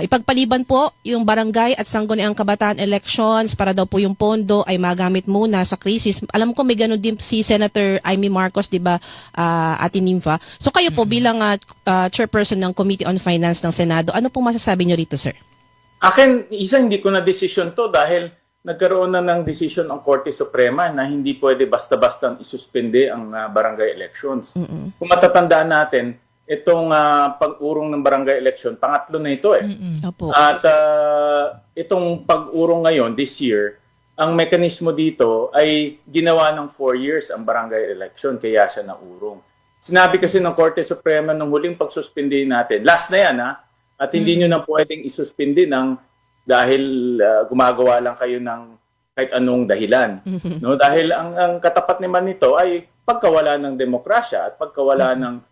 Ipagpaliban po yung barangay at sangguniang kabataan elections para daw po yung pondo ay magamit muna sa krisis. Alam ko may ganun din si Senator Amy Marcos, di ba, Ate Nympha? So kayo po bilang chairperson ng Committee on Finance ng Senado, ano pong masasabi nyo rito, sir? Akin, hindi ko na desisyon to dahil nagkaroon na ng desisyon ang Korte Suprema na hindi pwede basta-basta isuspende ang barangay elections. Kung matatandaan natin, itong pag-urong ng barangay election, pangatlo na ito eh. Opo. At itong pag-urong ngayon, this year, ang mekanismo dito ay ginawa ng 4 years ang barangay election, kaya siya naurong. Sinabi kasi ng Korte Suprema nung huling pagsuspindi natin, last na yan at hindi nyo na pwedeng isuspindi dahil gumagawa lang kayo ng kahit anong dahilan. No? Dahil ang katapat naman nito ay pagkawala ng demokrasya at pagkawala ng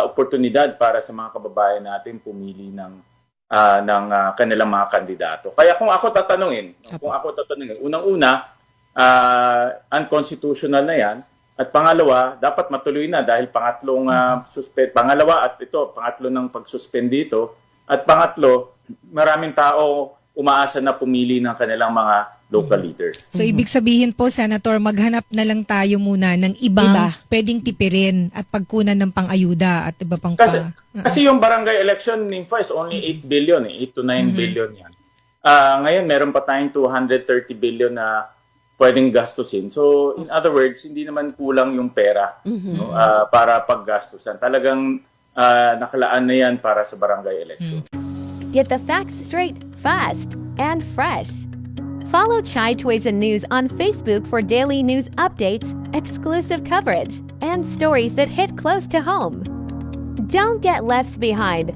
oportunidad para sa mga kababayan natin pumili ng kanilang mga kandidato. Kaya kung ako tatanungin, unang-una, unconstitutional na yan. At pangalawa, dapat matuloy na dahil pangatlo ng pagsuspend dito. At pangatlo, maraming tao umaasa na pumili ng kanilang mga local leaders. So, ibig sabihin po, Senator, maghanap na lang tayo muna ng ibang pwedeng tipirin at pagkunan ng pang-ayuda at iba pang Kasi yung barangay election, Nympha, is only 8 billion, 8 to 9 billion yan. Ngayon, meron pa tayong 230 billion na pwedeng gastusin. So, in other words, hindi naman kulang yung pera para paggastusan. Talagang nakalaan na yan para sa barangay election. Get the facts straight, fast, and fresh. Follow Chai Toys and News on Facebook for daily news updates, exclusive coverage, and stories that hit close to home. Don't get left behind.